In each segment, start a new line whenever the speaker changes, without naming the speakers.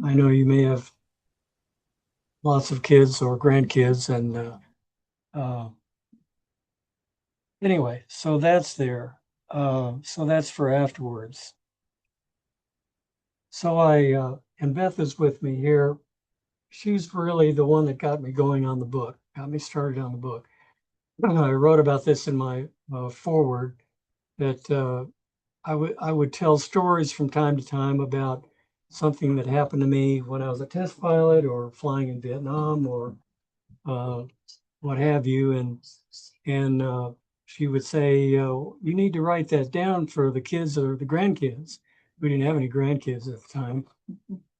I know you may have lots of kids or grandkids, and uh, anyway, so that's there. So that's for afterwards. So and Beth is with me here. She's really the one that got me going on the book, got me started on the book. I wrote about this in my foreword that I would tell stories from time to time about something that happened to me when I was a test pilot or flying in Vietnam or uh, what have you. And she would say, you need to write that down for the kids or the grandkids. We didn't have any grandkids at the time.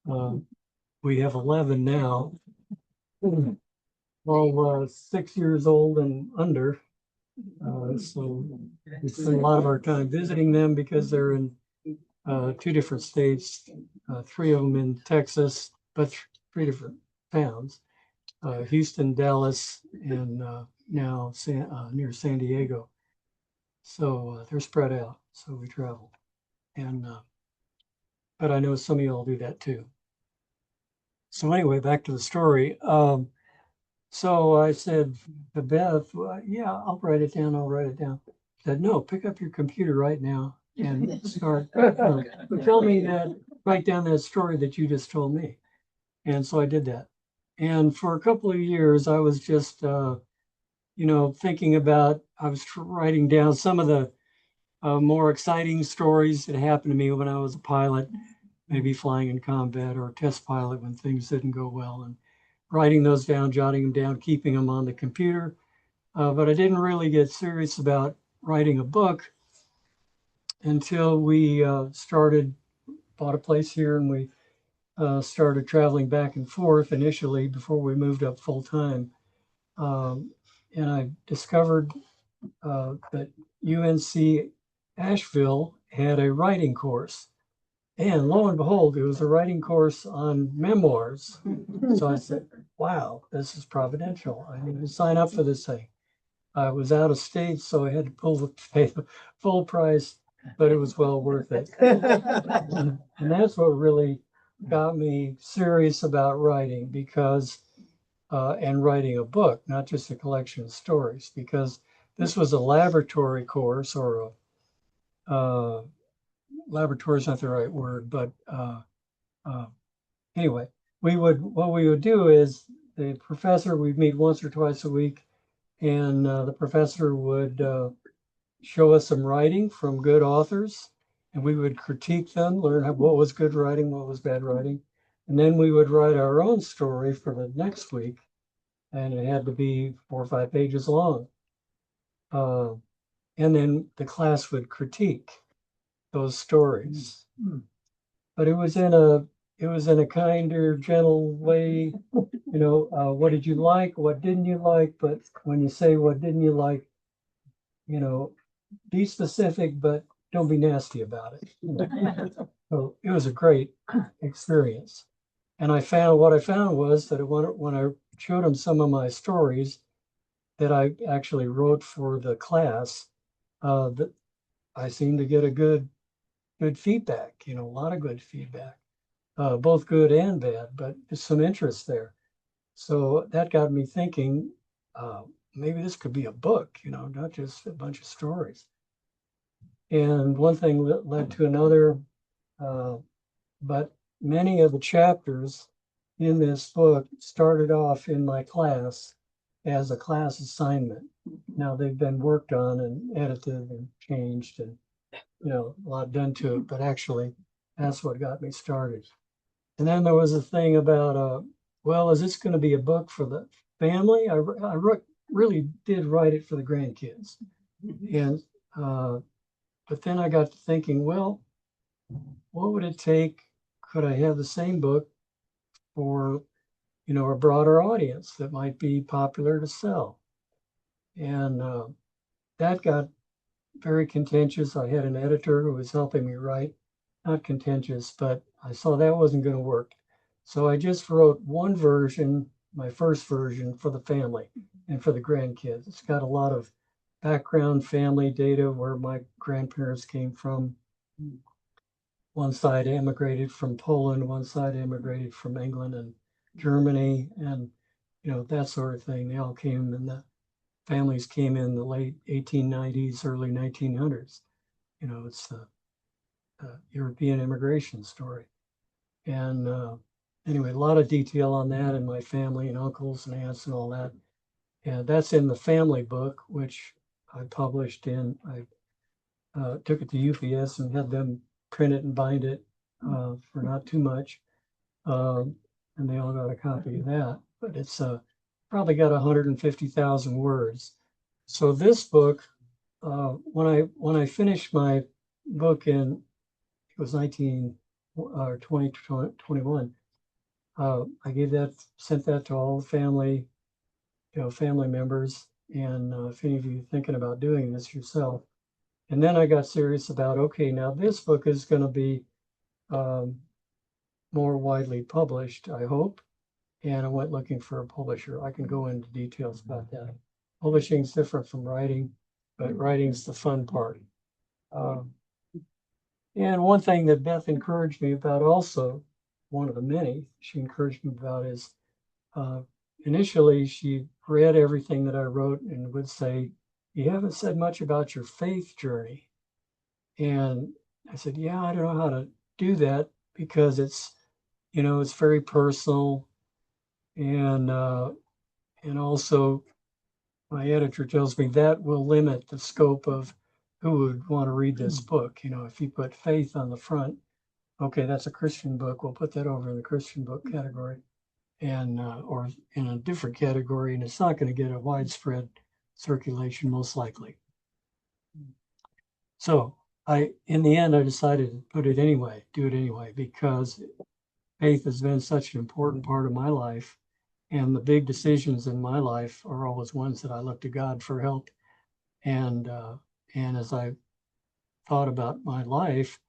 Uh, we have 11 now, all 6 years old and under. So we spend a lot of our time visiting them because they're in two different states, three of them in Texas, but three different towns, Houston, Dallas, and now near San Diego. So they're spread out. So we travel. And but I know some of y'all do that too. So anyway, back to the story. So I said to Beth, well, yeah, I'll write it down. I'll write it down. She said, no, pick up your computer right now and start. Tell me that, write down that story that you just told me. And so I did that. And for a couple of years, I was just, thinking about, I was writing down some of the more exciting stories that happened to me when I was a pilot, maybe flying in combat or a test pilot when things didn't go well, and writing those down, jotting them down, keeping them on the computer. But I didn't really get serious about writing a book until we bought a place here, and we started traveling back and forth initially before we moved up full time. And I discovered that UNC Asheville had a writing course. And lo and behold, it was a writing course on memoirs. So I said, wow, this is providential. I need to sign up for this thing. I was out of state, so I had to pay the full price, but it was well worth it. And that's what really got me serious about writing and writing a book, not just a collection of stories, because this was a laboratory course or laboratory is not the right word, but anyway, what we would do is we'd meet once or twice a week, and the professor would show us some writing from good authors, and we would critique them, learn what was good writing, what was bad writing, and then we would write our own story for the next week, and it had to be 4 or 5 pages long. And then the class would critique those stories. But it was in a kinder, gentle way. What did you like? What didn't you like? But when you say what didn't you like, be specific, but don't be nasty about it. So it was a great experience. And what I found was that when I showed them some of my stories that I actually wrote for the class, that I seemed to get a good feedback, a lot of good feedback, both good and bad, but there's some interest there. So that got me thinking, maybe this could be a book, not just a bunch of stories. And one thing led to another, but many of the chapters in this book started off in my class as a class assignment. Now they've been worked on and edited and changed and a lot done to it, but actually that's what got me started. And then there was a thing about, well, is this going to be a book for the family? I really did write it for the grandkids. And, but then I got to thinking, well, what would it take? Could I have the same book for, a broader audience that might be popular to sell? And that got very contentious. I had an editor who was helping me write, not contentious, but I saw that wasn't going to work. So I just wrote one version, my first version, for the family and for the grandkids. It's got a lot of background family data where my grandparents came from. one side emigrated from Poland, one side emigrated from England and Germany, and that sort of thing. They all came, and the families came in the late 1890s, early 1900s. It's the European immigration story. And anyway, a lot of detail on that, and my family and uncles and aunts and all that. And that's in the family book, which I published in. I took it to UPS and had them print it and bind it for not too much. And they all got a copy of that. But it's probably got 150,000 words. So this book, when I finished my book in, it was 2021, I sent that to all the family, family members. And if any of you are thinking about doing this yourself. And then I got serious about, okay, now this book is going to be more widely published, I hope. And I went looking for a publisher. I can go into details about that. Publishing is different from writing, but writing's the fun part. And one thing that Beth encouraged me about also, one of the many she encouraged me about is initially she read everything that I wrote and would say, you haven't said much about your faith journey. And I said, yeah, I don't know how to do that because it's very personal. And also my editor tells me that will limit the scope of who would want to read this book. If you put faith on the front, okay, that's a Christian book. We'll put that over in the Christian book category and or in a different category, and it's not going to get a widespread circulation most likely. So in the end, I decided to do it anyway, because faith has been such an important part of my life. And the big decisions in my life are always ones that I look to God for help. And as I thought about my life,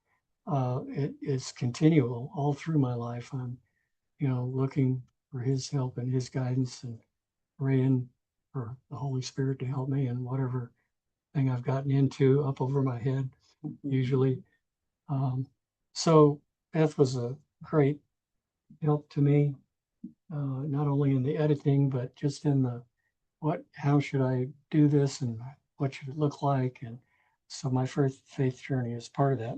it's continual all through my life. I'm, looking for His help and His guidance and praying for the Holy Spirit to help me in whatever thing I've gotten into up over my head, usually. So Beth was a great help to me. Not only in the editing, but just in how should I do this and what should it look like? And so my first faith journey is part of that.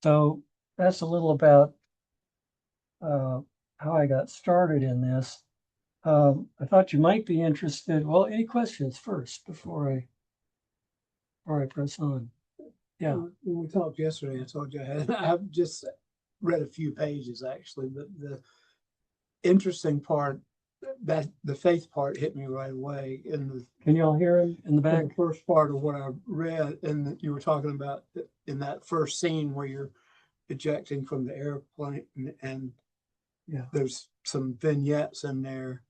So that's a little about how I got started in this. I thought you might be interested. Well, any questions first before I press on? Yeah.
When we talked yesterday, I told you I've just read a few pages actually, but the interesting part, that the faith part hit me right away.
Can you all hear him in the back?
The first part of what I read, and you were talking about in that first scene where you're ejecting from the airplane, and
yeah,
there's some vignettes in there,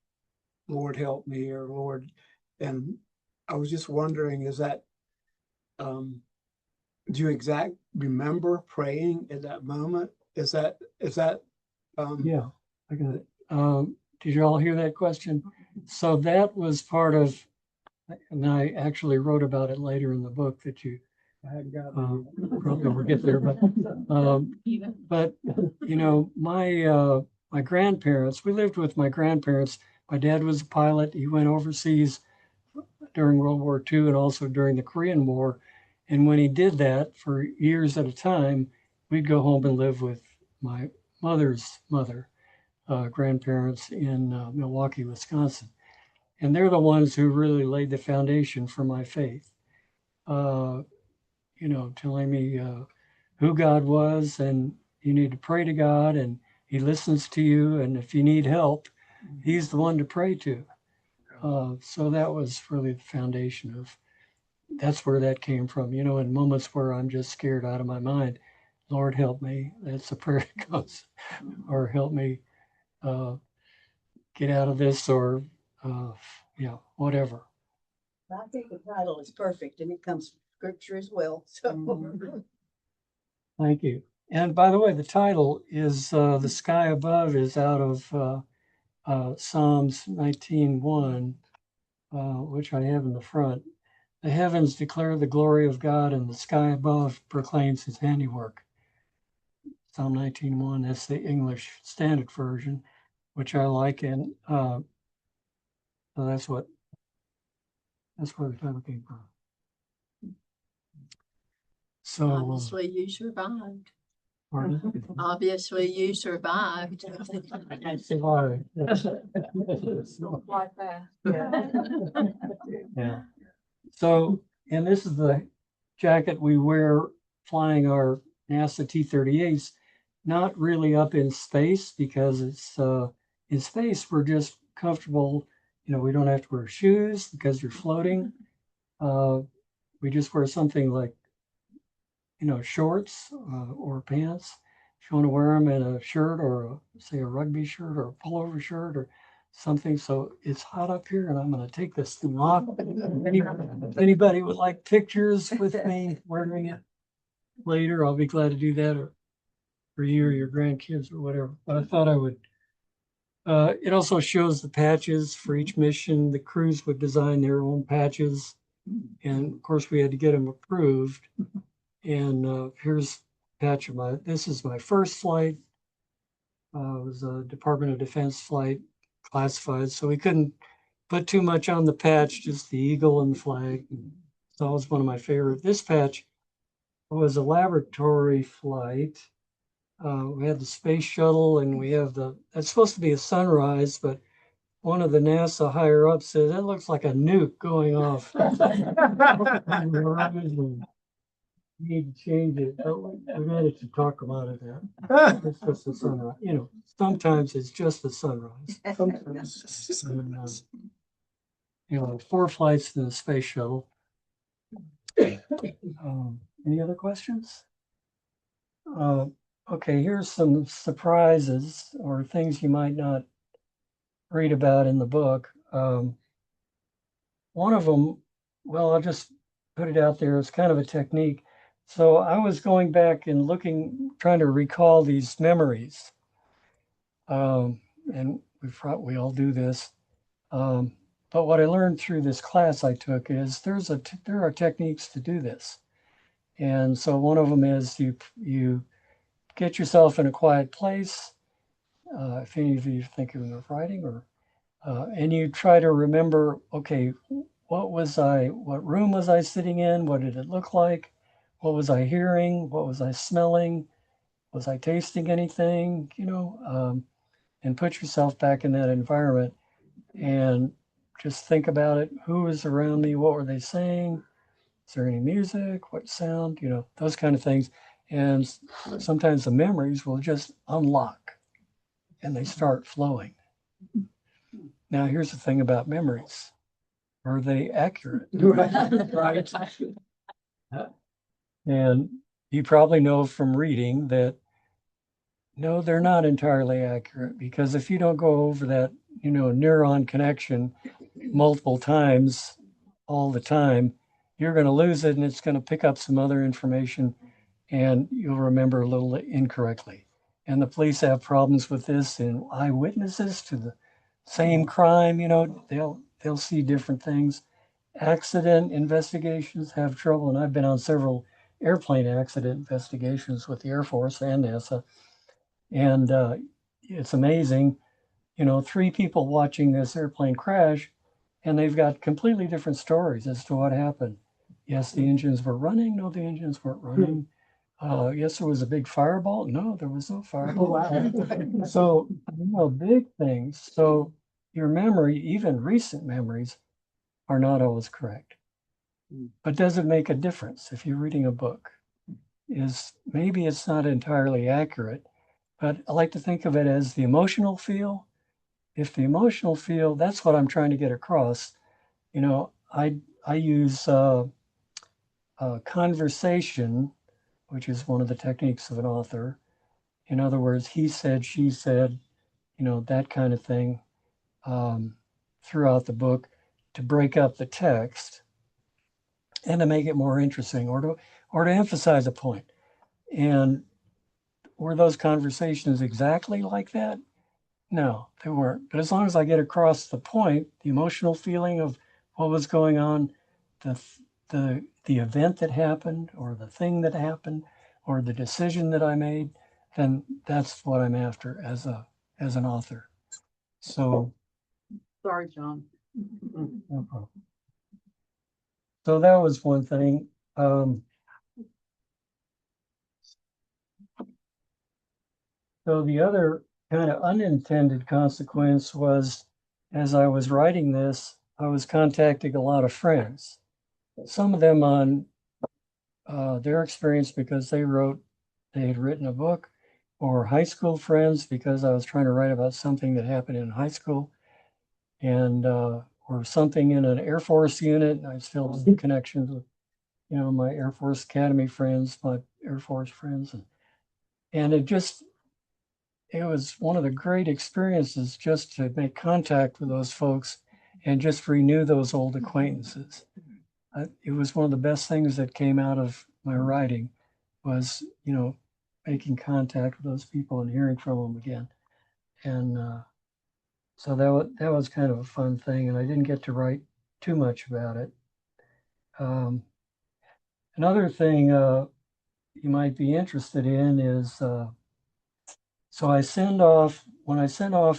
Lord help me, or Lord, and I was just wondering, is that do you remember praying at that moment? Is that
yeah, I got it. Did you all hear that question? So that was part of, and I actually wrote about it later in the book that you probably never get there, but my grandparents, we lived with my grandparents. My dad was a pilot. He went overseas during World War II and also during the Korean War. And when he did that for years at a time, we'd go home and live with my mother's mother, grandparents in Milwaukee, Wisconsin. And they're the ones who really laid the foundation for my faith, telling me who God was, and you need to pray to God, and He listens to you. And if you need help, He's the one to pray to. So that was really the foundation of, that's where that came from. In moments where I'm just scared out of my mind, Lord help me. That's a prayer that comes, or help me get out of this, or whatever.
I think the title is perfect, and it comes from Scripture as well. So,
thank you. And by the way, the title is "The Sky Above" is out of Psalms 19:1, which I have in the front. The heavens declare the glory of God, and the sky above proclaims his handiwork. Psalm 19:1, that's the English Standard Version, which I like, and so that's where the title came from. So,
Obviously, you survived.
pardon?
Obviously, you survived.
I survived.
Like that.
Yeah. So, and this is the jacket we wear flying our NASA T-38s, not really up in space because it's in space we're just comfortable. You know, we don't have to wear shoes because you're floating. We just wear something like, you know, shorts or pants. If you want to wear them in a shirt or say a rugby shirt or a pullover shirt or something. So it's hot up here and I'm going to take this thing off. If anybody would like pictures with me wearing it later, I'll be glad to do that, or for you or your grandkids or whatever. But I thought I would. It also shows the patches for each mission. The crews would design their own patches. And of course, we had to get them approved. And here's a patch of this is my first flight. It was a Department of Defense flight, classified. So we couldn't put too much on the patch, just the eagle and the flag. It's always one of my favorite. This patch was a laboratory flight. We had the space shuttle and we have it's supposed to be a sunrise, but one of the NASA higher ups said, that looks like a nuke going off. We need to change it, but we managed to talk about it. It's just a sunrise. You know, sometimes it's just a sunrise. And, you know, 4 flights in the space shuttle. Any other questions? Okay, here's some surprises or things you might not read about in the book. One of them, well, I'll just put it out there. It's kind of a technique. So I was going back and trying to recall these memories. And we all do this. But what I learned through this class I took is there are techniques to do this. And so one of them is you get yourself in a quiet place. If any of you are thinking of writing, and you try to remember, okay, what room was I sitting in? What did it look like? What was I hearing? What was I smelling? Was I tasting anything? You know, and put yourself back in that environment and just think about it. Who was around me? What were they saying? Is there any music? What sound? You know, those kind of things. And sometimes the memories will just unlock and they start flowing. Now, here's the thing about memories. Are they accurate?
Right.
And you probably know from reading that no, they're not entirely accurate, because if you don't go over that, you know, neuron connection multiple times all the time, you're going to lose it and it's going to pick up some other information and you'll remember a little incorrectly. And the police have problems with this, and eyewitnesses to the same crime, you know, they'll see different things. Accident investigations have trouble, and I've been on several airplane accident investigations with the Air Force and NASA, and it's amazing. You know, 3 people watching this airplane crash, and they've got completely different stories as to what happened. Yes, the engines were running. No, the engines weren't running. Yes, there was a big fireball. No, there was no fireball.
Wow.
So, you know, big things. So your memory, even recent memories, are not always correct. But does it make a difference if you're reading a book? Maybe it's not entirely accurate, but I like to think of it as the emotional feel. If the emotional feel, that's what I'm trying to get across. You know, I use conversation, which is one of the techniques of an author. In other words, he said, she said, you know, that kind of thing, throughout the book, to break up the text and to make it more interesting, or to emphasize a point. And were those conversations exactly like that? No, they weren't. But as long as I get across the point, the emotional feeling of what was going on, the event that happened or the thing that happened or the decision that I made, then that's what I'm after as an author. So,
Sorry, John.
no problem. So that was one thing. So the other kind of unintended consequence was, as I was writing this, I was contacting a lot of friends, some of them on their experience because they had written a book, or high school friends because I was trying to write about something that happened in high school, and or something in an Air Force unit. And I still have connections with, my Air Force Academy friends, my Air Force friends, and it was one of the great experiences just to make contact with those folks and just renew those old acquaintances. It was one of the best things that came out of my writing was, making contact with those people and hearing from them again. And so that was kind of a fun thing. And I didn't get to write too much about it. Another thing you might be interested in is, so when I send off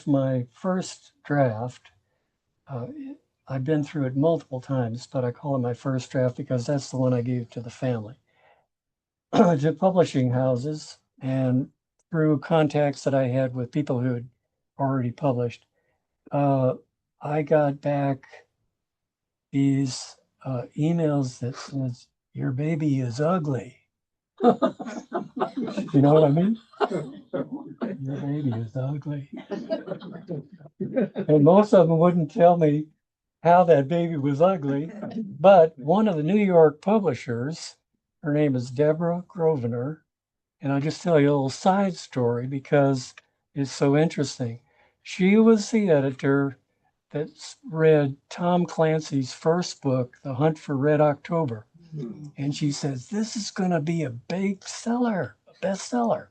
my first draft, I've been through it multiple times, but I call it my first draft because that's the one I gave to the family, to publishing houses, and through contacts that I had with people who had already published, I got back these emails that says, "Your baby is ugly." You know what I mean? Your baby is ugly. And most of them wouldn't tell me how that baby was ugly. But one of the New York publishers, her name is Deborah Grosvenor, and I'll just tell you a little side story because it's so interesting. She was the editor that read Tom Clancy's first book, The Hunt for Red October. And she says, "This is going to be a big seller, a bestseller.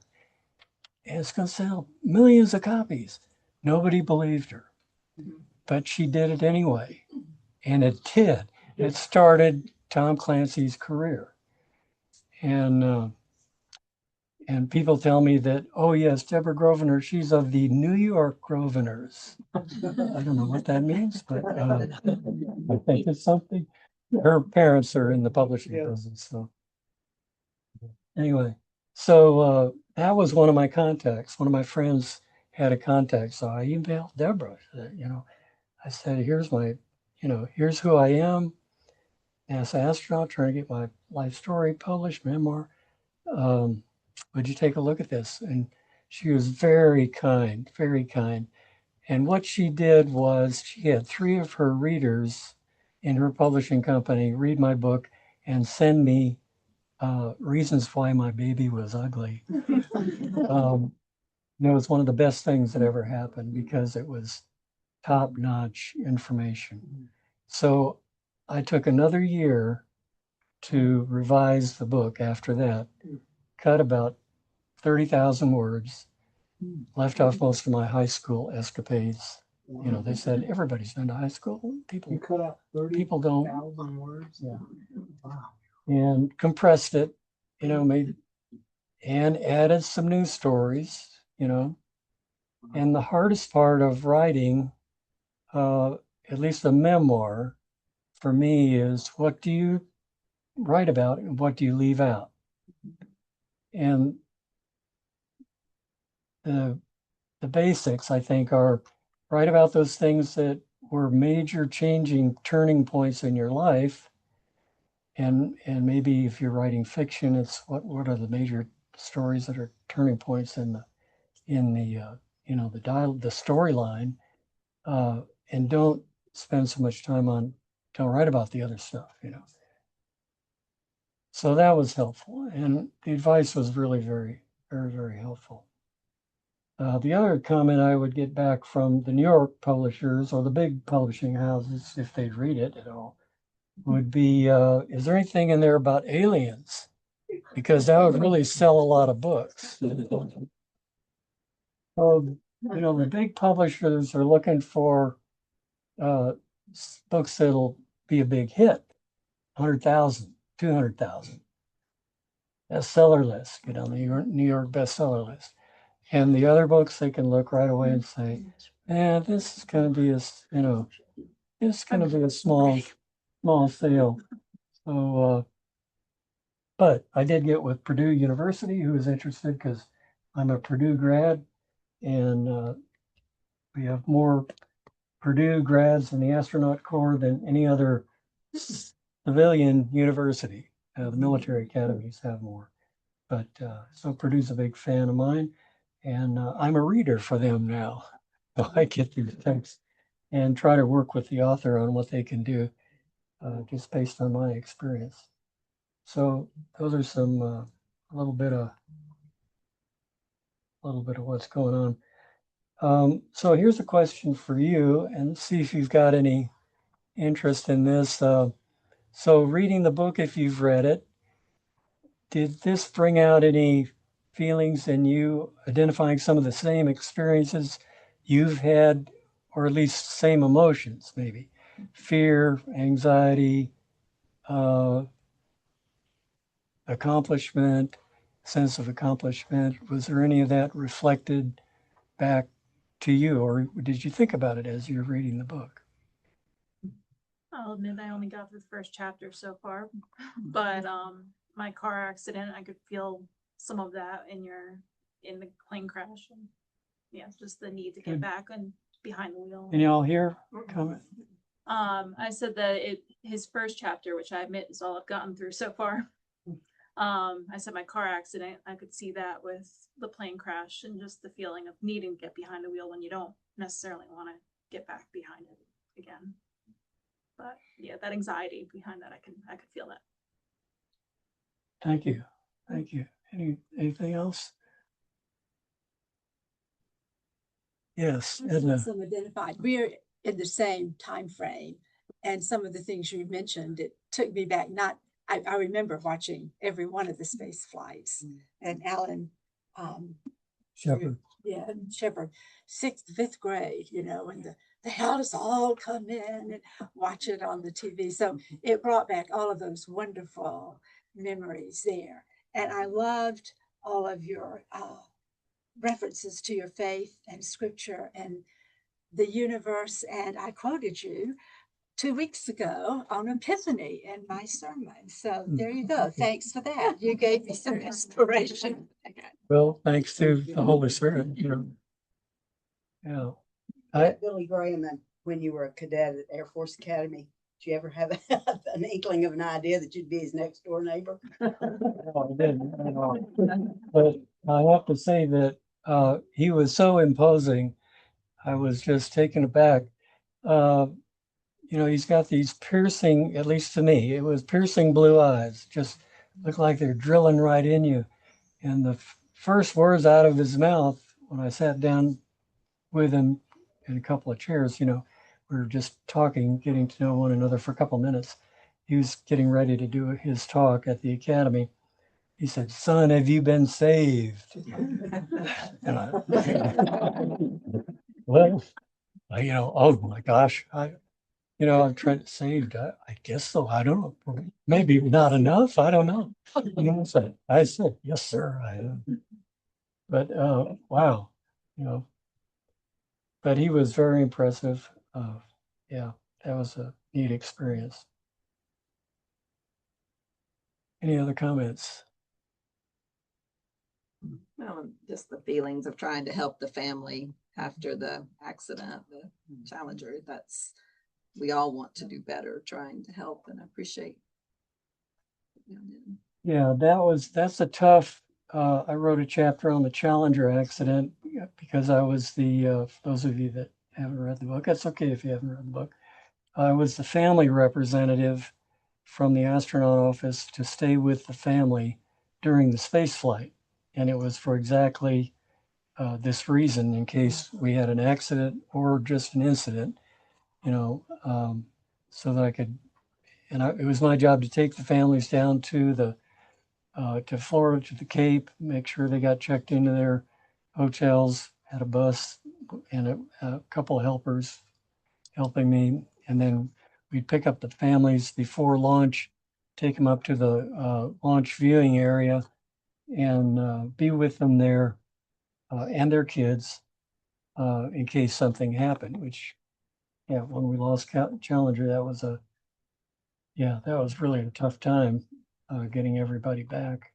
And it's going to sell millions of copies." Nobody believed her, but she did it anyway. And it did. It started Tom Clancy's career. And people tell me that, oh yes, Deborah Grosvenor, she's of the New York Grosvenors. I don't know what that means, but I think it's something. Her parents are in the publishing business, so anyway. So that was one of my contacts. One of my friends had a contact, so I emailed Deborah. I said, here's who I am as an astronaut, trying to get my life story published, memoir. Would you take a look at this? And she was very kind, very kind. And what she did was she had 3 of her readers in her publishing company read my book and send me reasons why my baby was ugly. It was one of the best things that ever happened because it was top-notch information. So I took another year to revise the book after that, cut about 30,000 words, left off most of my high school escapades. They said everybody's been to high school.
You cut out
People don't.
30,000 words?
Yeah.
Wow.
And compressed it, made and added some new stories, And the hardest part of writing, at least a memoir, for me is what do you write about and what do you leave out? And the basics, I think, are write about those things that were major changing turning points in your life. And maybe if you're writing fiction, it's what are the major stories that are turning points in the the storyline, and don't spend so much time don't write about the other stuff. So that was helpful, and the advice was really very, very, very helpful. The other comment I would get back from the New York publishers or the big publishing houses, if they'd read it at all, would be, is there anything in there about aliens? Because that would really sell a lot of books. The big publishers are looking for books that'll be a big hit. 100,000, 200,000. Bestseller list, get on the New York bestseller list. And the other books, they can look right away and say, "Man, this is going to be this is going to be a small sale." So, but I did get with Purdue University, who was interested because I'm a Purdue grad, and we have more Purdue grads in the astronaut corps than any other civilian university. The military academies have more. But so Purdue's a big fan of mine, and I'm a reader for them now. So I get these texts and try to work with the author on what they can do, just based on my experience. So those are some a little bit of what's going on. So here's a question for you, and see if you've got any interest in this. So reading the book, if you've read it, did this bring out any feelings in you, identifying some of the same experiences you've had, or at least same emotions, maybe fear, anxiety, accomplishment, sense of accomplishment? Was there any of that reflected back to you, or did you think about it as you're reading the book?
I'll admit I only got through the first chapter so far, but my car accident, I could feel some of that in the plane crash, and yeah, just the need to get
Good.
back and behind the wheel.
Can y'all hear? Comment.
I said that his first chapter, which I admit is all I've gotten through so far. I said my car accident, I could see that with the plane crash and just the feeling of needing to get behind the wheel when you don't necessarily want to get back behind it again. But yeah, that anxiety behind that, I could feel that.
Thank you. Anything else? Yes, Edna.
Some identified. We're in the same time frame, and some of the things you mentioned, it took me back. I remember watching every one of the space flights, and Alan
Shepard.
Shepard, 6th, 5th grade, and they had us all come in and watch it on the TV. So it brought back all of those wonderful memories there. And I loved all of your references to your faith and scripture and the universe. And I quoted you 2 weeks ago on Epiphany in my sermon. So there you go. Thanks for that. You gave me some inspiration.
Well, thanks to the Holy Spirit, Yeah.
Billy Graham, and when you were a cadet at Air Force Academy, did you ever have an inkling of an idea that you'd be his next door neighbor?
No, I didn't. But I have to say that he was so imposing. I was just taken aback. He's got these piercing, at least to me, it was piercing blue eyes, just look like they're drilling right in you. And the first words out of his mouth when I sat down with him in a couple of chairs, we were just talking, getting to know one another for a couple of minutes. He was getting ready to do his talk at the academy. He said, "Son, have you been saved?" And well, oh my gosh, I'm trying to saved. I guess so. I don't know. Maybe not enough. I don't know. I said, "Yes, sir, I am." But wow, but he was very impressive. Yeah, that was a neat experience. Any other comments?
Well, just the feelings of trying to help the family after the accident, the Challenger. We all want to do better, trying to help, and appreciate.
Yeah, that's a tough. I wrote a chapter on the Challenger accident because I was for those of you that haven't read the book, that's okay if you haven't read the book. I was the family representative from the astronaut office to stay with the family during the space flight. And it was for exactly this reason, in case we had an accident or just an incident, so that I could, it was my job to take the families down to Florida, to the Cape, make sure they got checked into their hotels, had a bus and a couple of helpers helping me. And then we'd pick up the families before launch take them up to the launch viewing area and be with them there and their kids in case something happened, which, yeah, when we lost Challenger, that was really a tough time getting everybody back.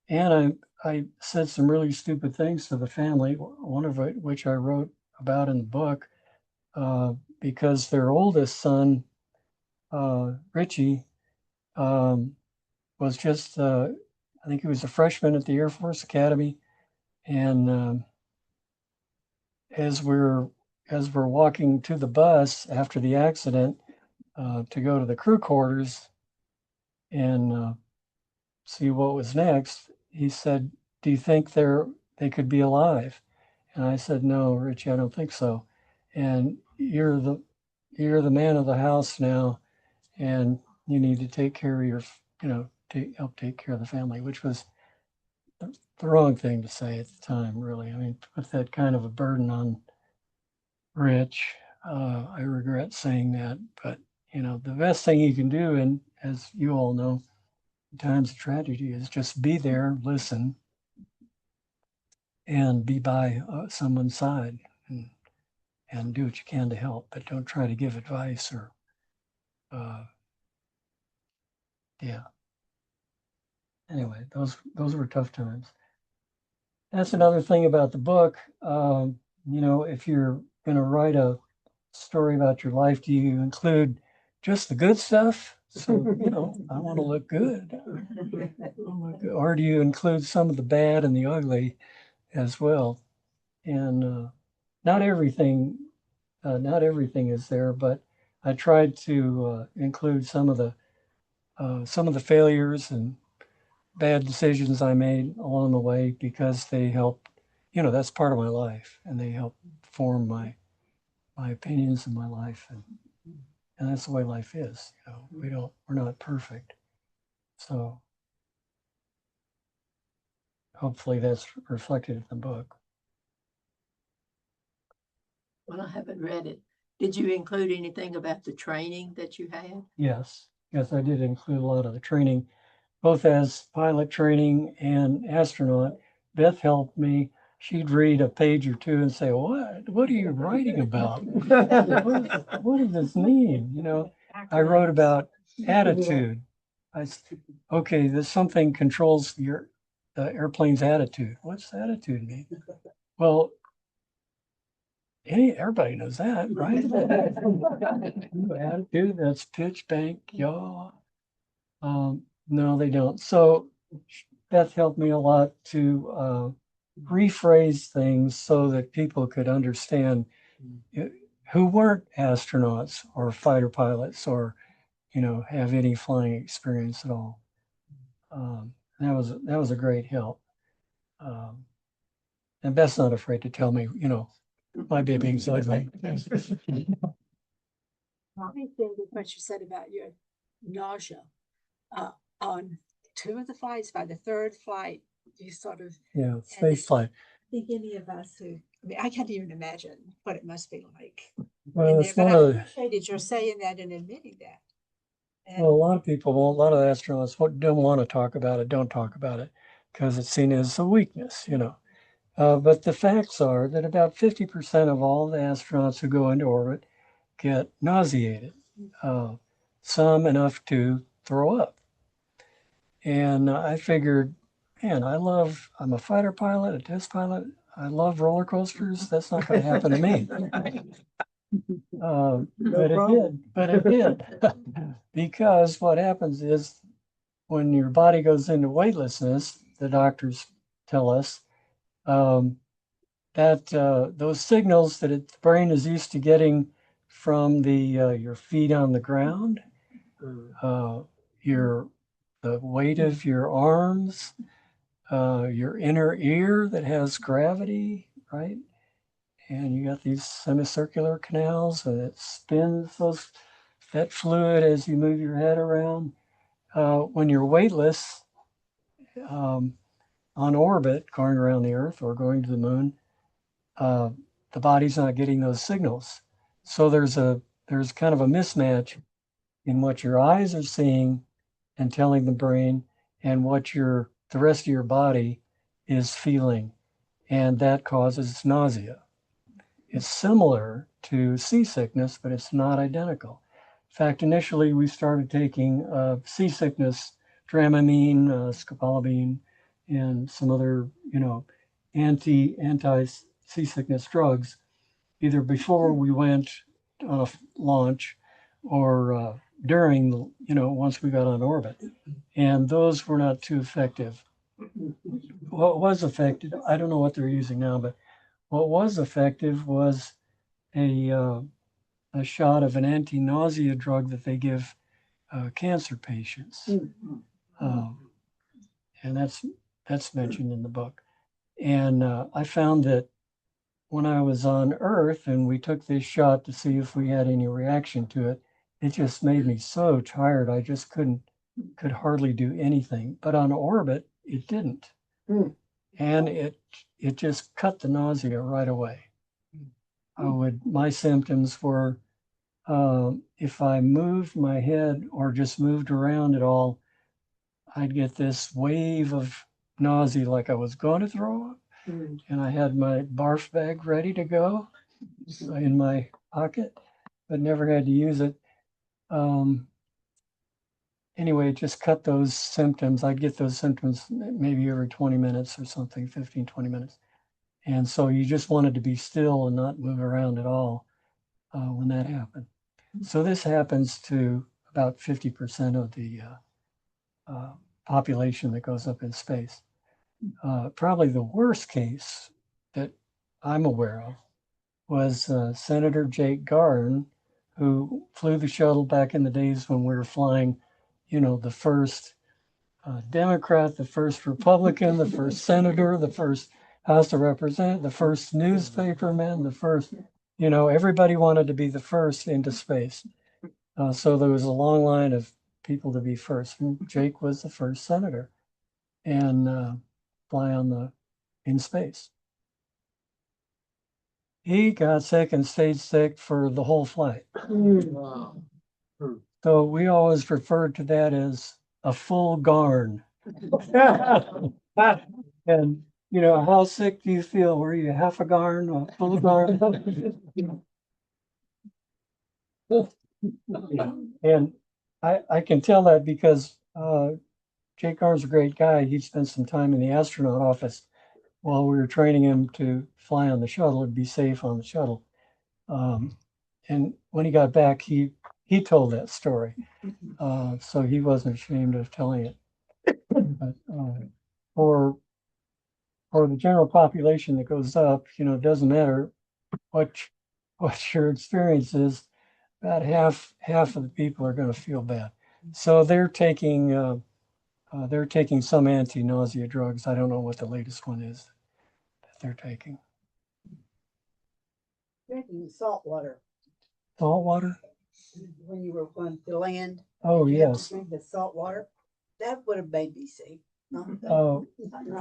And I said some really stupid things to the family, one of which I wrote about in the book, because their oldest son, Richie, was just, I think he was a freshman at the Air Force Academy. And as we're walking to the bus after the accident to go to the crew quarters and see what was next, he said, "Do you think they could be alive?" And I said, "No, Richie, I don't think so. And you're the man of the house now, and you need to take care of help take care of the family," which was the wrong thing to say at the time, really. I mean, to put that kind of a burden on Rich, I regret saying that, but the best thing you can do, and as you all know, in times of tragedy, is just be there, listen, and be by someone's side, and do what you can to help, but don't try to give advice or, yeah. Anyway, those were tough times. That's another thing about the book. If you're going to write a story about your life, do you include just the good stuff? So, I want to look good. Or do you include some of the bad and the ugly as well? And not everything is there, but I tried to include some of the failures and bad decisions I made along the way, because they help, that's part of my life, and they help form my opinions in my life. And that's the way life is. We're not perfect. So hopefully that's reflected in the book.
Well, I haven't read it. Did you include anything about the training that you had?
Yes, I did include a lot of the training, both as pilot training and astronaut. Beth helped me. She'd read a page or two and say, "What are you writing about? What does this mean?" I wrote about attitude. Okay, there's something controls the airplane's attitude. What's attitude mean? Well, everybody knows that, right? Attitude, that's pitch, bank, yaw. No, they don't. So Beth helped me a lot to rephrase things so that people could understand who weren't astronauts or fighter pilots or have any flying experience at all. That was a great help. And Beth's not afraid to tell me, my baby's ugly.
I think what you said about your nausea on two of the flights, by the third flight, you sort of
Space flight.
think any of us who, I can't even imagine what it must be like.
Well, it's one
I
of the.
appreciated your saying that and admitting that.
Well, a lot of astronauts don't want to talk about it, don't talk about it, because it's seen as a weakness, But the facts are that about 50% of all the astronauts who go into orbit get nauseated, some enough to throw up. And I figured, man, I'm a fighter pilot, a test pilot. I love roller coasters. That's not going to happen to me. But it did. Because what happens is when your body goes into weightlessness, the doctors tell us, that those signals that the brain is used to getting from your feet on the ground, the weight of your arms, your inner ear that has gravity, right? And you got these semicircular canals, and it spins that fluid as you move your head around. When you're weightless on orbit, going around the Earth or going to the moon, the body's not getting those signals. So there's kind of a mismatch in what your eyes are seeing and telling the brain, and what the rest of your body is feeling, and that causes nausea. It's similar to seasickness, but it's not identical. In fact, initially we started taking seasickness, Dramamine, scopolamine, and some other, anti-seasickness drugs, either before we went on a launch or during, once we got on orbit. And those were not too effective. What was effective, I don't know what they're using now, but what was effective was a shot of an anti-nausea drug that they give cancer patients, and that's mentioned in the book. And I found that when I was on Earth and we took this shot to see if we had any reaction to it, it just made me so tired. I just could hardly do anything. But on orbit, it didn't, and it just cut the nausea right away. My symptoms were, if I moved my head or just moved around at all, I'd get this wave of nausea like I was going to throw up. And I had my barf bag ready to go in my pocket, but never had to use it. Anyway, it just cut those symptoms. I'd get those symptoms maybe every 20 minutes or something, 15, 20 minutes. And so you just wanted to be still and not move around at all when that happened. So this happens to about 50% of the population that goes up in space. Probably the worst case that I'm aware of was Senator Jake Garn, who flew the shuttle back in the days when we were flying, the first Democrat, the first Republican, the first senator, the first House of Representatives, the first newspaperman, the first, everybody wanted to be the first into space. So there was a long line of people to be first. And Jake was the first senator and fly in space. He got sick and stayed sick for the whole flight. So we always referred to that as a full Garn. And how sick do you feel? Were you half a Garn or full Garn? And I can tell that because Jake Garn's a great guy. He spent some time in the astronaut office while we were training him to fly on the shuttle and be safe on the shuttle. And when he got back, he told that story. So he wasn't ashamed of telling it. But for the general population that goes up, it doesn't matter what your experience is, about half of the people are going to feel bad. So they're taking some anti-nausea drugs. I don't know what the latest one is that they're taking.
Drinking salt water
Salt water?
when you were going to land.
Oh,
You have to
yes.
drink the salt water. That would have made me sick.
Oh,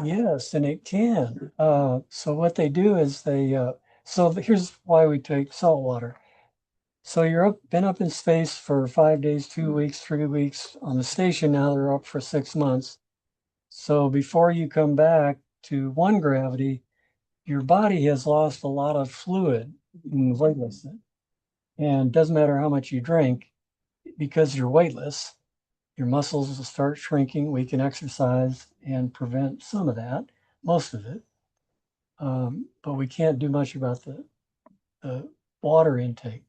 yes, and it can. So what they do is here's why we take salt water. So been up in space for 5 days, 2 weeks, 3 weeks on the station. Now they're up for 6 months. So before you come back to 1 gravity, your body has lost a lot of fluid and weightless. And it doesn't matter how much you drink, because you're weightless, your muscles will start shrinking. We can exercise and prevent some of that, most of it. But we can't do much about the water intake.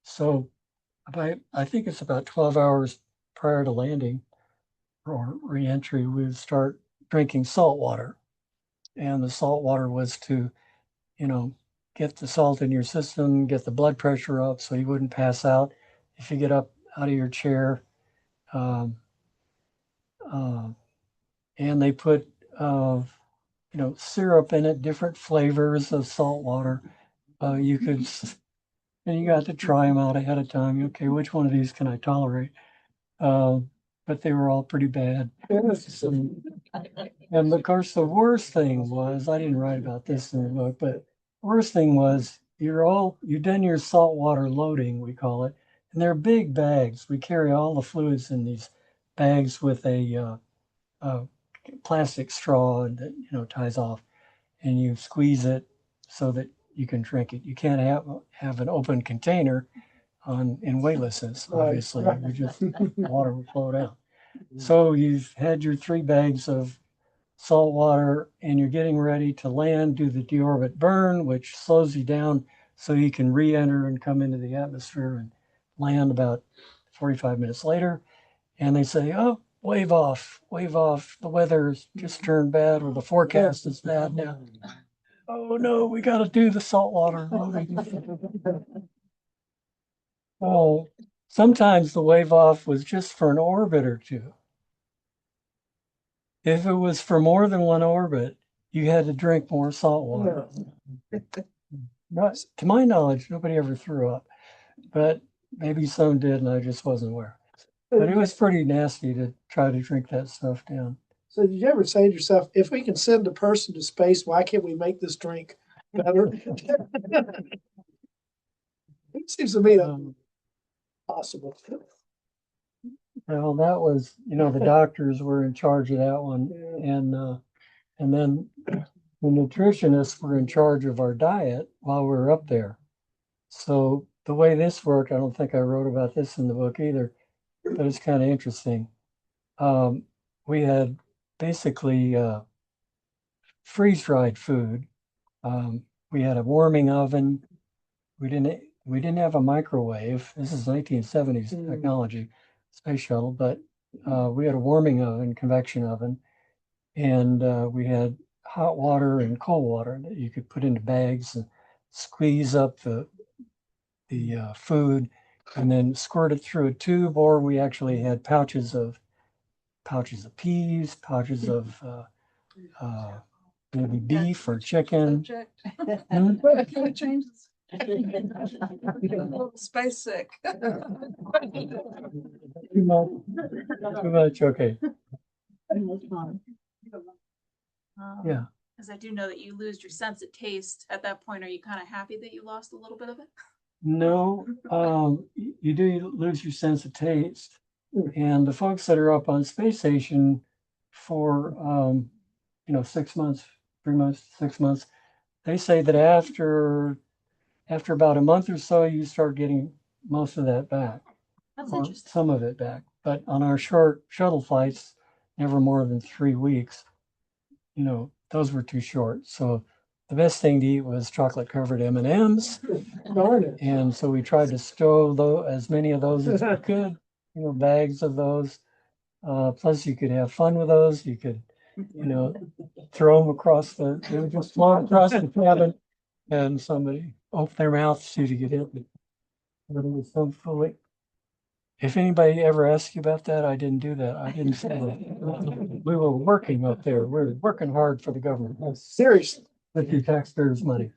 So I think it's about 12 hours prior to landing or re-entry, we would start drinking salt water. And the salt water was to, get the salt in your system, get the blood pressure up so you wouldn't pass out if you get up out of your chair. And they put, syrup in it, different flavors of salt water. And you got to try them out ahead of time. Okay, which one of these can I tolerate? But they were all pretty bad. And of course, the worst thing was, I didn't write about this in the book, but worst thing was you've done your saltwater loading, we call it, And they're big bags. We carry all the fluids in these bags with a plastic straw that, ties off, and you squeeze it so that you can drink it. You can't have an open container in weightlessness,
Right,
obviously.
right.
You just water will flow down. So you've had your 3 bags of salt water and you're getting ready to land, do the deorbit burn, which slows you down so you can re-enter and come into the atmosphere and land about 45 minutes later. And they say, oh, wave off, wave off. The weather's just turned bad or the forecast is bad now. Oh no, we got to do the salt water. Oh, sometimes the wave off was just for an orbit or two. If it was for more than one orbit, you had to drink more salt water. Not, to my knowledge, nobody ever threw up, but maybe some did and I just wasn't aware. But it was pretty nasty to try to drink that stuff down.
So did you ever say to yourself, if we can send a person to space, why can't we make this drink better? It seems to me that's possible.
Well, that was, the doctors were in charge of that one.
Yeah.
And then the nutritionists were in charge of our diet while we were up there. So the way this worked, I don't think I wrote about this in the book either, but it's kind of interesting. We had basically freeze-dried food. We had a warming oven. We didn't have a microwave. This is 1970s technology, space shuttle, but we had a warming oven, convection oven, and we had hot water and cold water that you could put into bags and squeeze up the food and then squirt it through a tube, or we actually had pouches of peas, pouches of maybe beef or chicken. Hmm?
Space sick.
Too much, okay. Yeah.
Because I do know that you lose your sense of taste at that point. Are you kind of happy that you lost a little bit of it?
No, you do lose your sense of taste. And the folks that are up on space station for 6 months, 3 months, 6 months, they say that after about a month or so, you start getting most of that back.
That's
Or
interesting.
some of it back. But on our short shuttle flights, never more than 3 weeks, those were too short. So the best thing to eat was chocolate covered M&Ms.
Darn it.
And so we tried to stow as many of those as we could, bags of those. Plus you could have fun with those. You could, throw them across they would just float across the cabin and somebody open their mouth to see to get in. But it was so fully. If anybody ever asks you about that, I didn't do that. I didn't say that. We were working up there. We were working hard for the government.
Seriously.
With your taxpayers' money.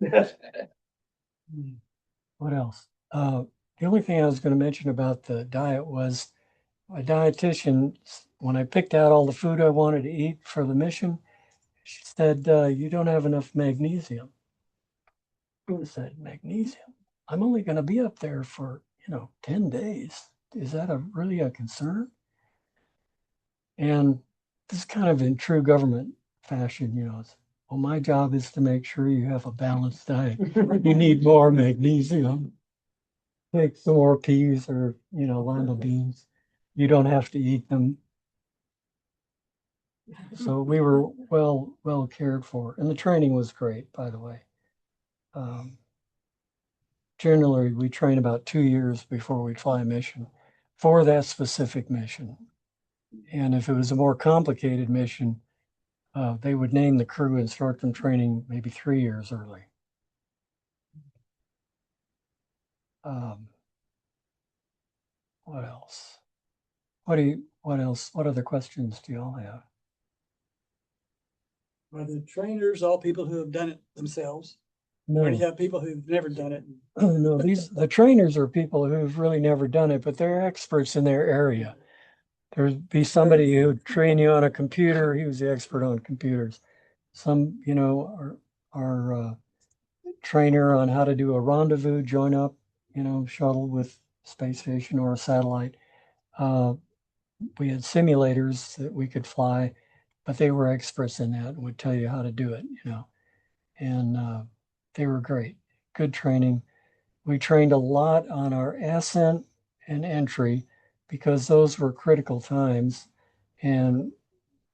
What else? The only thing I was going to mention about the diet was my dietitian, when I picked out all the food I wanted to eat for the mission, she said, you don't have enough magnesium. I said, magnesium? I'm only going to be up there for, 10 days. Is that really a concern? And this is kind of in true government fashion, well, my job is to make sure you have a balanced diet. You need more magnesium. Take some more peas or, lima beans. You don't have to eat them. So we were well cared for. And the training was great, by the way. Generally, we train about 2 years before we fly a mission for that specific mission. And if it was a more complicated mission, they would name the crew and start them training maybe 3 years early. What else? What other questions do y'all have?
Are the trainers all people who have done it themselves?
No.
Or do you have people who've never done it?
No, the trainers are people who've really never done it, but they're experts in their area. There'd be somebody who'd train you on a computer. He was the expert on computers. Some, our trainer on how to do a rendezvous join up, shuttle with space station or a satellite. We had simulators that we could fly, but they were experts in that and would tell you how to do it, and they were great, good training. We trained a lot on our ascent and entry because those were critical times, and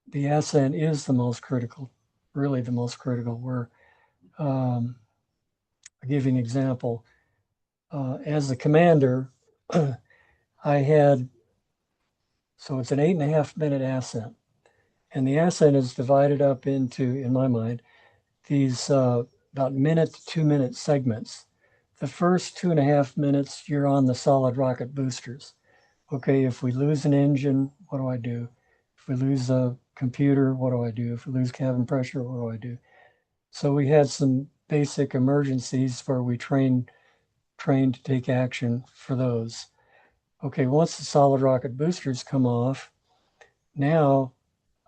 the ascent is the most critical, really the most critical. I'll give you an example. As the commander, I had, so it's an 8.5 minute ascent. And the ascent is divided up into, in my mind, these about minute to 2 minute segments. The first 2.5 minutes, you're on the solid rocket boosters. Okay, if we lose an engine, what do I do? If we lose a computer, what do I do? If we lose cabin pressure, what do I do? So we had some basic emergencies where we trained to take action for those. Okay, once the solid rocket boosters come off, now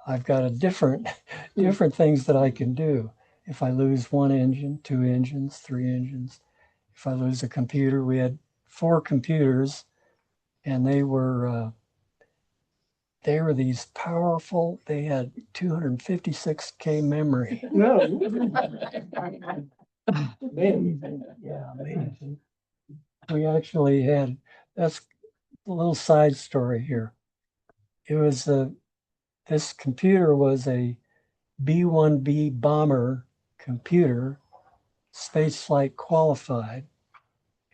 I've got a different things that I can do. If I lose one engine, 2 engines, 3 engines, if I lose a computer, we had 4 computers, and they were these powerful. They had 256K memory.
No.
Man, yeah, amazing. We actually had, that's a little side story here. It was this computer was a B-1B bomber computer, space flight qualified,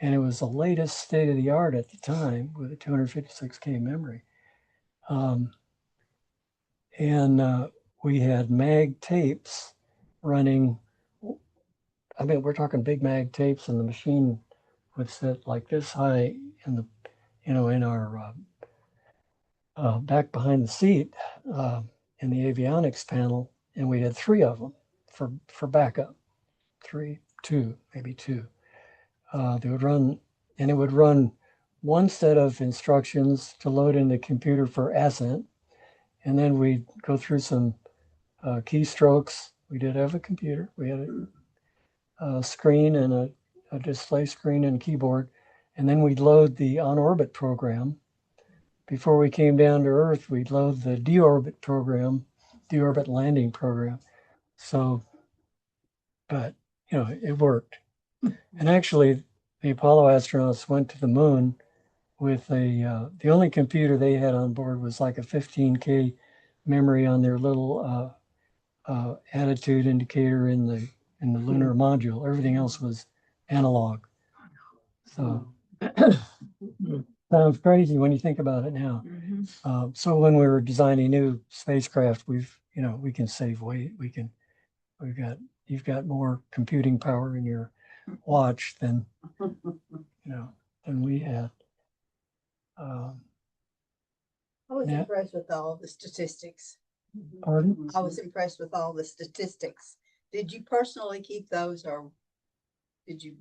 and it was the latest state of the art at the time with a 256K memory. And we had mag tapes running. I mean, we're talking big mag tapes, and the machine would sit like this high in the, in our back behind the seat in the avionics panel, and we had 3 of them for backup. 3, 2, maybe 2. They would run, and it would run one set of instructions to load in the computer for ascent, and then we'd go through some keystrokes. We did have a computer. We had a screen and a display screen and keyboard, and then we'd load the on-orbit program. Before we came down to Earth, we'd load the deorbit program, deorbit landing program. So, but, it worked. And actually, the Apollo astronauts went to the moon with the only computer they had on board was like a 15K memory on their little attitude indicator in the lunar module. Everything else was analog. So sounds crazy when you think about it now. So when we were designing new spacecraft, we can save weight. You've got more computing power in your watch than we had.
I was
Yeah.
impressed with all the statistics.
Pardon?
I was impressed with all the statistics. Did you personally keep those, or did you,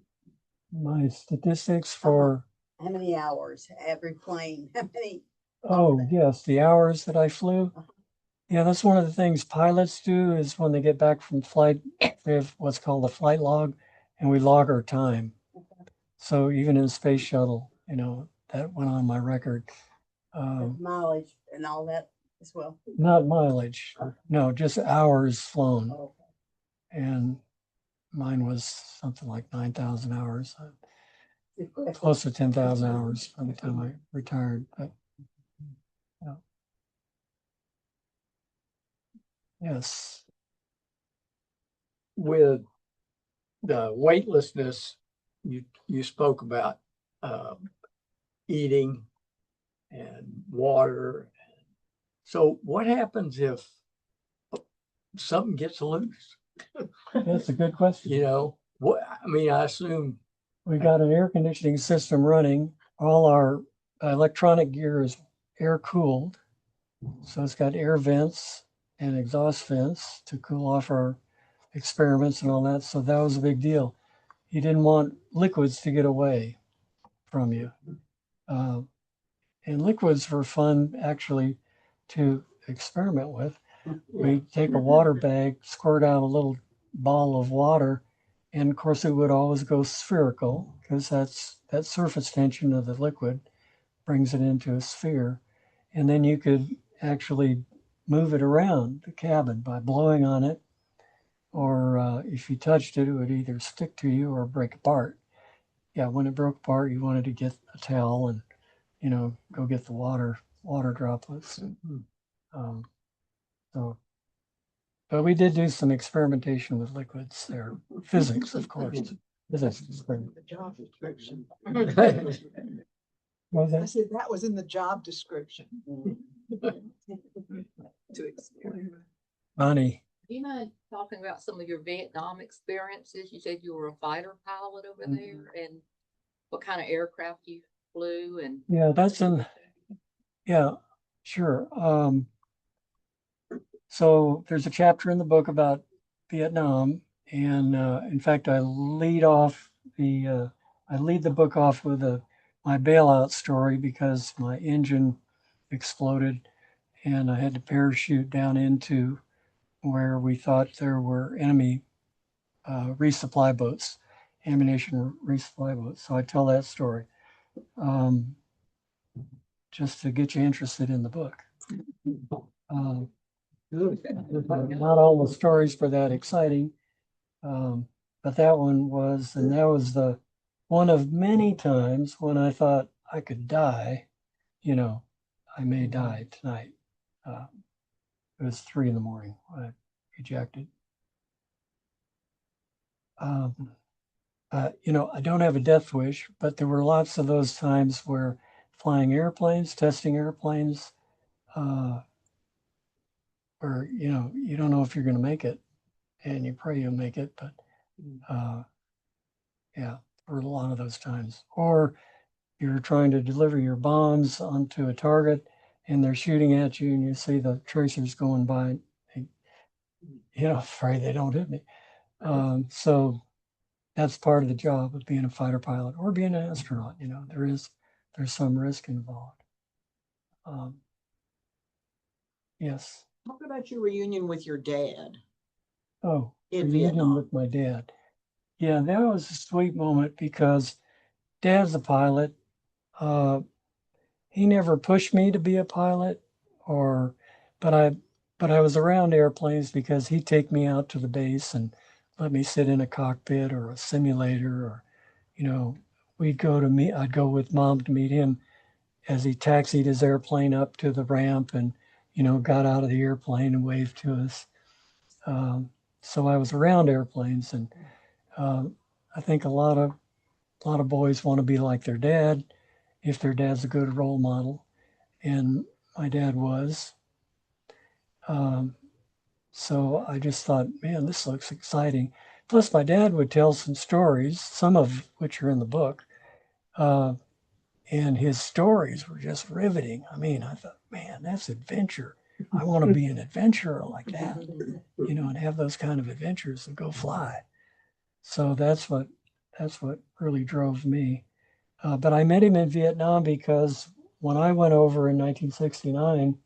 My statistics for,
how many hours, every plane, how many?
oh, yes, the hours that I flew. Yeah, that's one of the things pilots do is when they get back from flight, they have what's called a flight log, and we log our time. So even in the space shuttle, that went on my record.
Mileage and all that as well?
Not mileage, no, just hours flown.
Okay.
And mine was something like 9,000 hours,
Good question.
close to 10,000 hours by the time I retired. But yes,
With the weightlessness you spoke about, eating and water. So what happens if something gets loose?
that's a good question.
I assume
We got an air conditioning system running. All our electronic gear is air cooled. So it's got air vents and exhaust vents to cool off our experiments and all that. So that was a big deal. You didn't want liquids to get away from you. And liquids were fun actually to experiment with. We take a water bag, squirt out a little ball of water, And of course, it would always go spherical because that surface tension of the liquid brings it into a sphere. And then you could actually move it around the cabin by blowing on it, or if you touched it, it would either stick to you or break apart. Yeah, when it broke apart, you wanted to get a towel and, go get the water droplets. So, but we did do some experimentation with liquids there. Physics, of course. Physics experiment.
The job description.
Was
I
that?
said that was in the job description.
To experiment.
Funny.
Do you mind talking about some of your Vietnam experiences? You said you were a fighter pilot over there, and what kind of aircraft you flew and.
Yeah, sure. So there's a chapter in the book about Vietnam, and in fact, I lead the book off with my bailout story because my engine exploded, and I had to parachute down into where we thought there were enemy resupply boats, ammunition resupply boats. So I tell that story just to get you interested in the book. Not all the stories were that exciting, but that one was, and that was the one of many times when I thought I could die. I may die tonight. It was 3 a.m. when I ejected. I don't have a death wish, but there were lots of those times where flying airplanes, testing airplanes, where, you don't know if you're going to make it and you pray you'll make it, but yeah, there were a lot of those times. Or you're trying to deliver your bombs onto a target and they're shooting at you and you see the tracers going by, and, afraid they don't hit me. So that's part of the job of being a fighter pilot or being an astronaut. There's some risk involved. Yes.
Talk about your reunion with your dad.
Oh,
in
reunion
Vietnam.
with my dad. Yeah, that was a sweet moment because Dad's a pilot. He never pushed me to be a pilot, but I was around airplanes because he'd take me out to the base and let me sit in a cockpit or a simulator, or I'd go with Mom to meet him as he taxied his airplane up to the ramp and got out of the airplane and waved to us. So I was around airplanes, and I think a lot of boys want to be like their dad if their dad's a good role model, and my dad was. So I just thought, man, this looks exciting. Plus, my dad would tell some stories, some of which are in the book, and his stories were just riveting. I mean, I thought, man, that's adventure. I want to be an adventurer like that, and have those kind of adventures and go fly. So that's what really drove me. But I met him in Vietnam because when I went over in 1969,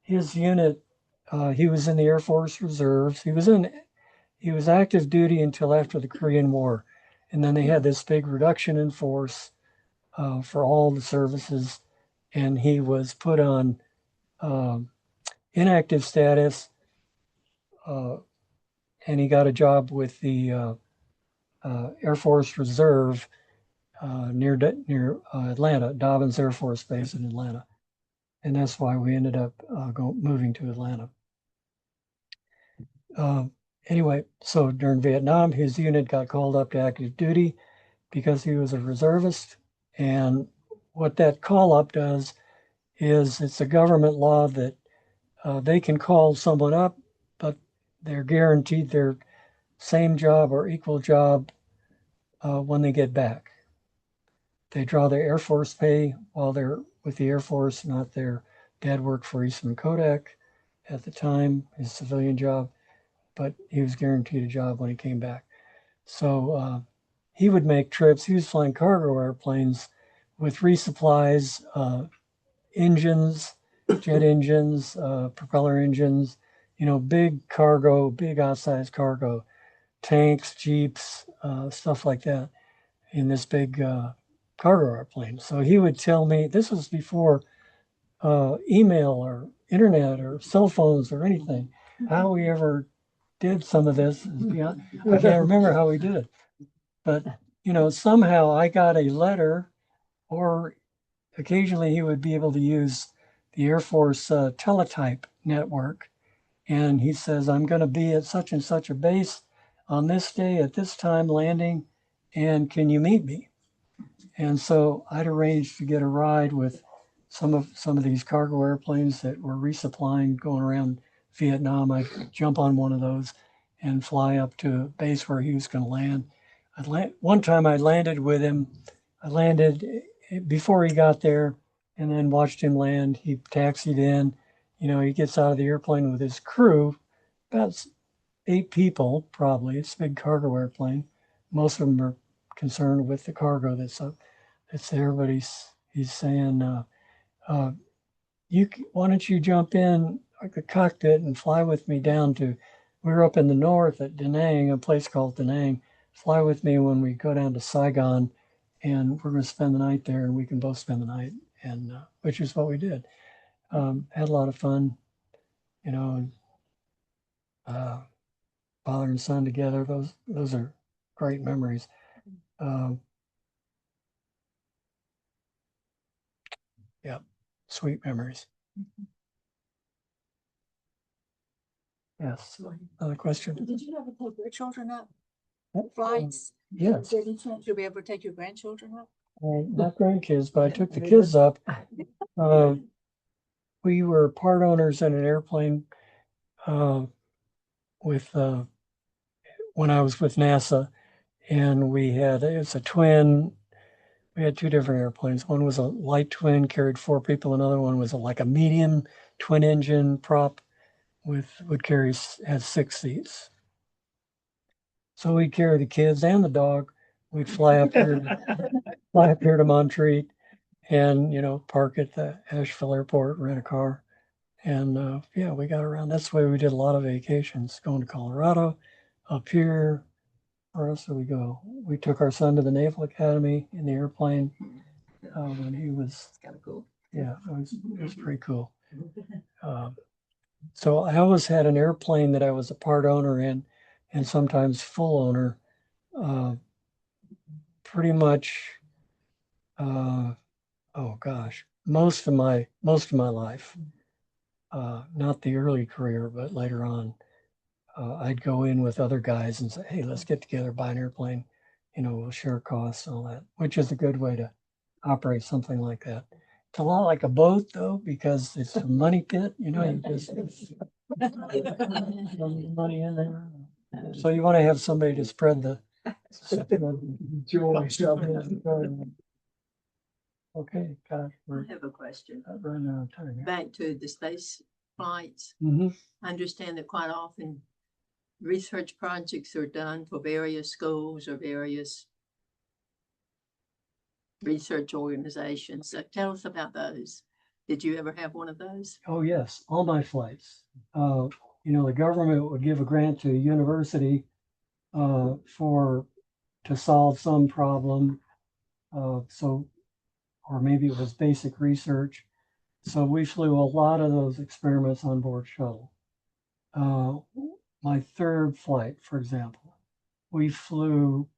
his unit, he was in the Air Force Reserves. He was active duty until after the Korean War. And then they had this big reduction in force for all the services. And he was put on inactive status. And he got a job with the Air Force Reserve near Atlanta, Dobbins Air Force Base in Atlanta. And that's why we ended up moving to Atlanta. Anyway, so during Vietnam, his unit got called up to active duty because he was a reservist. And what that call up does is it's a government law that they can call someone up, but they're guaranteed their same job or equal job when they get back. They draw their Air Force pay while they're with the Air Force, not their dad worked for Eastman Kodak at the time, his civilian job, but he was guaranteed a job when he came back. So he would make trips. He was flying cargo airplanes with resupplies, engines, jet engines, propeller engines, big cargo, big outsized cargo tanks, jeeps, stuff like that in this big cargo airplane. So he would tell me, this was before email or internet or cell phones or anything. How we ever did some of this is beyond, I can't remember how we did it. But, somehow I got a letter, or occasionally he would be able to use the Air Force teletype network. And he says, I'm going to be at such and such a base on this day at this time landing, and can you meet me? And so I'd arranged to get a ride with some of these cargo airplanes that were resupplying going around Vietnam. I'd jump on one of those and fly up to a base where he was going to land. One time I landed with him. I landed before he got there and then watched him land. He taxied in. He gets out of the airplane with his crew, about 8 people probably. It's a big cargo airplane. Most of them are concerned with the cargo that's there, but he's saying, why don't you jump in the cockpit and fly with me down to, we were up in the north at Da Nang, a place called Da Nang. Fly with me when we go down to Saigon, and we're going to spend the night there, and we can both spend the night, and which is what we did. Had a lot of fun, and father and son together. Those are great memories. Yeah, sweet memories. Yes. Another question?
Did you ever take your children up
Oh,
flights?
Yes.
Is there any chance you'll be able to take your grandchildren up?
Not grandkids, but I took the kids up. We were part owners in an airplane with when I was with NASA, and it's a twin. We had 2 different airplanes. One was a light twin, carried 4 people. Another one was like a medium twin engine prop had 6 seats. So we'd carry the kids and the dog. We'd fly up here to Montreat and, park at the Asheville airport, rent a car. And we got around. That's the way we did a lot of vacations, going to Colorado, up here. Where else did we go? We took our son to the Naval Academy in the airplane when he was.
It's kind of cool.
Yeah, it was pretty cool. So I always had an airplane that I was a part owner in, and sometimes full owner. Pretty much, most of my life. Not the early career, but later on, I'd go in with other guys and say, "Hey, let's get together, buy an airplane. We'll share costs and all that," which is a good way to operate something like that. It's a lot like a boat, though, because it's a money pit. You just money in there. So you want to have somebody to spread the joy. Okay, gosh,
I
we're
have a question.
running out of time here.
Back to the space flights.
Mhm.
I understand that quite often research projects are done for various schools or various research organizations. So tell us about those. Did you ever have one of those?
Oh, yes, all my flights. The government would give a grant to a university to solve some problem. Or maybe it was basic research. So we flew a lot of those experiments on board shuttle. My 3rd flight, for example, we flew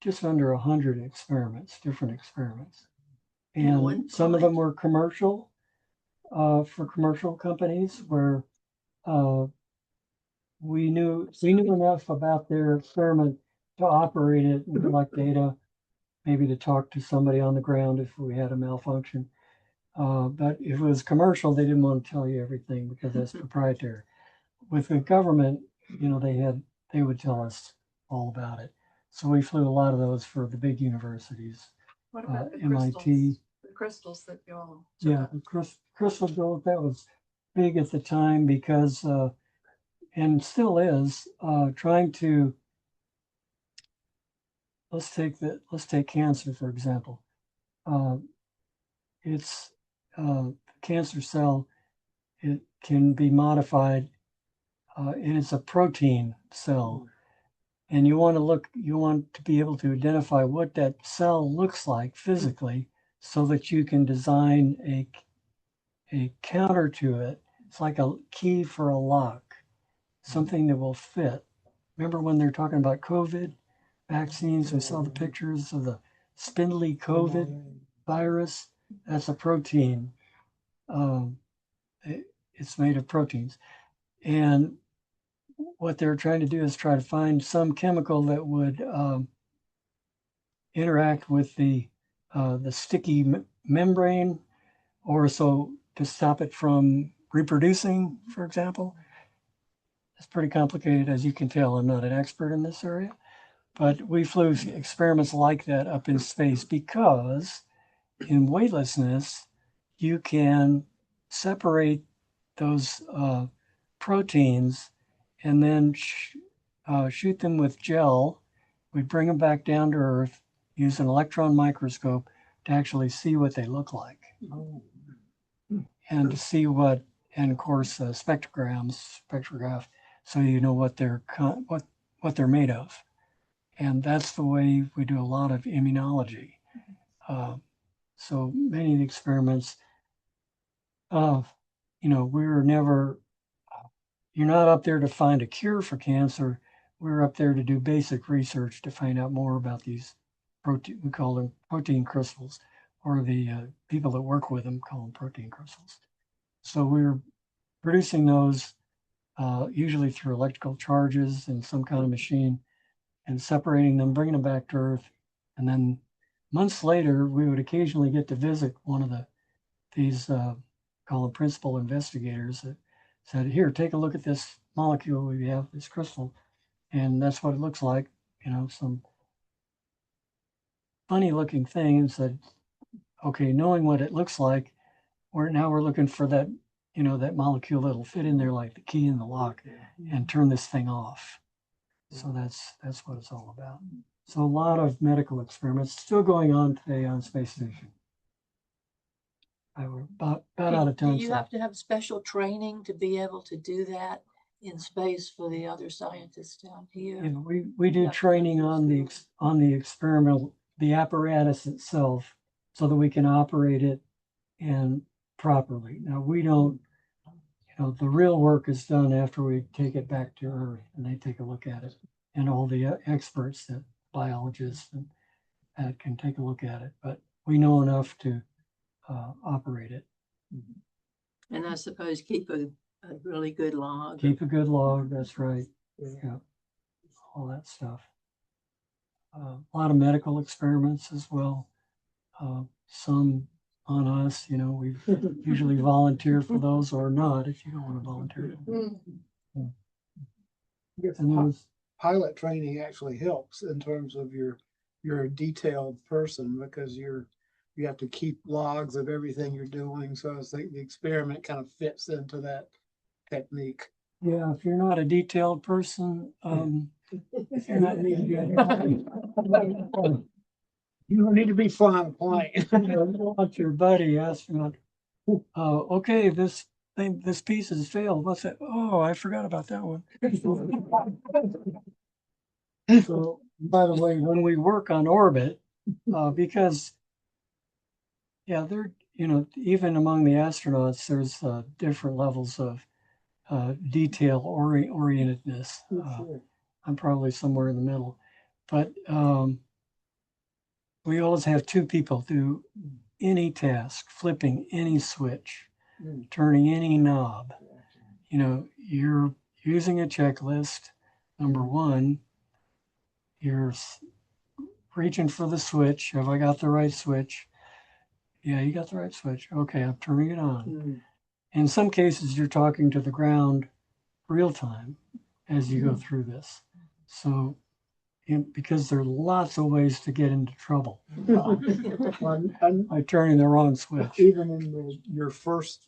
just under 100 experiments, different experiments. And some of them were commercial, for commercial companies where we knew enough about their experiment to operate it and collect data, maybe to talk to somebody on the ground if we had a malfunction. But if it was commercial, they didn't want to tell you everything because that's proprietary. With the government, they would tell us all about it. So we flew a lot of those for the big universities.
What about the
MIT.
crystals? The crystals that y'all.
Yeah, the crystal growth, that was big at the time because, and still is, trying to, let's take cancer, for example. It's cancer cell, it can be modified, and it's a protein cell. And you want to be able to identify what that cell looks like physically so that you can design a counter to it. It's like a key for a lock, something that will fit. Remember when they're talking about COVID vaccines, we saw the pictures of the spindly COVID virus. That's a protein. It's made of proteins. And what they're trying to do is try to find some chemical that would interact with the sticky membrane, or so to stop it from reproducing, for example. It's pretty complicated, as you can tell. I'm not an expert in this area, but we flew experiments like that up in space because in weightlessness, you can separate those proteins and then shoot them with gel. We bring them back down to Earth, use an electron microscope to actually see what they look like. And to see and of course, spectrograph, so you know what they're made of. And that's the way we do a lot of immunology. So many of the experiments, we're never, you're not up there to find a cure for cancer. We're up there to do basic research to find out more about these protein, we call them protein crystals, or the people that work with them call them protein crystals. So we're producing those usually through electrical charges in some kind of machine, and separating them, bringing them back to Earth. And then months later, we would occasionally get to visit one of these call them principal investigators that said, here, take a look at this molecule we have, this crystal. And that's what it looks like, some funny looking thing, and said, okay, knowing what it looks like, we're looking for that, that molecule that'll fit in there like the key in the lock and turn this thing off. So that's what it's all about. So a lot of medical experiments still going on today on Space Station. We're about out of time.
Do you have to have special training to be able to do that in space for the other scientists down here?
We do training on the experimental, the apparatus itself, so that we can operate it and properly. Now we don't, the real work is done after we take it back to Earth and they take a look at it, and all the experts, that biologists and can take a look at it. But we know enough to operate it.
And I suppose keep a really good log.
Keep a good log. That's right. Yeah, all that stuff. A lot of medical experiments as well. Some on us, we usually volunteer for those, or not if you don't want to volunteer. And
pilot training actually helps in terms of you're a detailed person, because you have to keep logs of everything you're doing. So I think the experiment kind of fits into that technique.
Yeah, if you're not a detailed person, you're not needed.
You don't need to be flying a plane.
What's your buddy astronaut? Okay, this piece has failed. What's that? Oh, I forgot about that one. So, by the way, when we work on orbit, because even among the astronauts, there's different levels of detail orientedness. I'm probably somewhere in the middle, but we always have two people do any task, flipping any switch, turning any knob. You're using a checklist. Number one, you're reaching for the switch. Have I got the right switch? Yeah, you got the right switch. Okay, I'm turning it on. In some cases, you're talking to the ground real time as you go through this. So, because there are lots of ways to get into trouble by turning the wrong switch.
Even in your first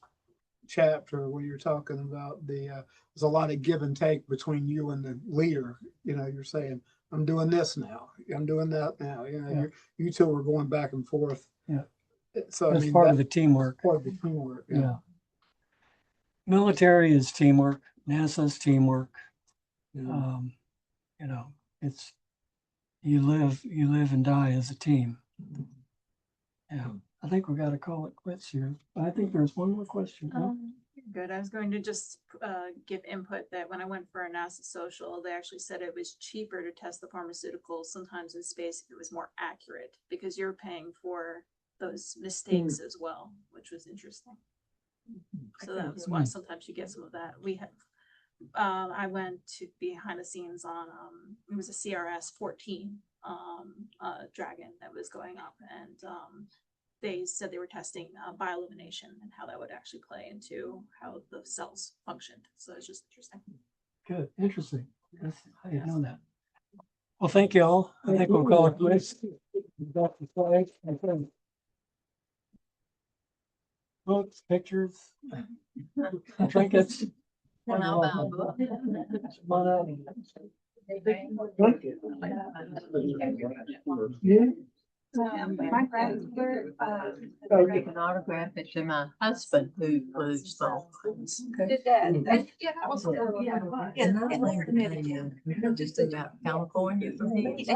chapter, when you're talking about there's a lot of give and take between you and the leader. You're saying, I'm doing this now, I'm doing that now. You two are going back and forth.
Yeah.
So
that's part of the teamwork.
Part of the teamwork.
Yeah. Military is teamwork. NASA's teamwork. it's, you live and die as a team. Yeah, I think we gotta call it quits here. I think there's one more question. huh?
Good. I was going to just give input that when I went for a NASA social, they actually said it was cheaper to test the pharmaceuticals sometimes in space if it was more accurate, because you're paying for those mistakes as well, which was interesting. So that was why sometimes you get some of that. We had, I went to behind the scenes on, it was a CRS 14 Dragon that was going up, and they said they were testing bioillumination and how that would actually play into how the cells functioned. So it's just interesting.
Good, interesting. I didn't know that. Well, thank you all. I think we'll call it quits. Books, pictures, trinkets.
Well, how about book?
Come on out.
My grandmother, give an autograph it to my husband who flew small.
Did that.
Yeah, I was, yeah, just about California for me.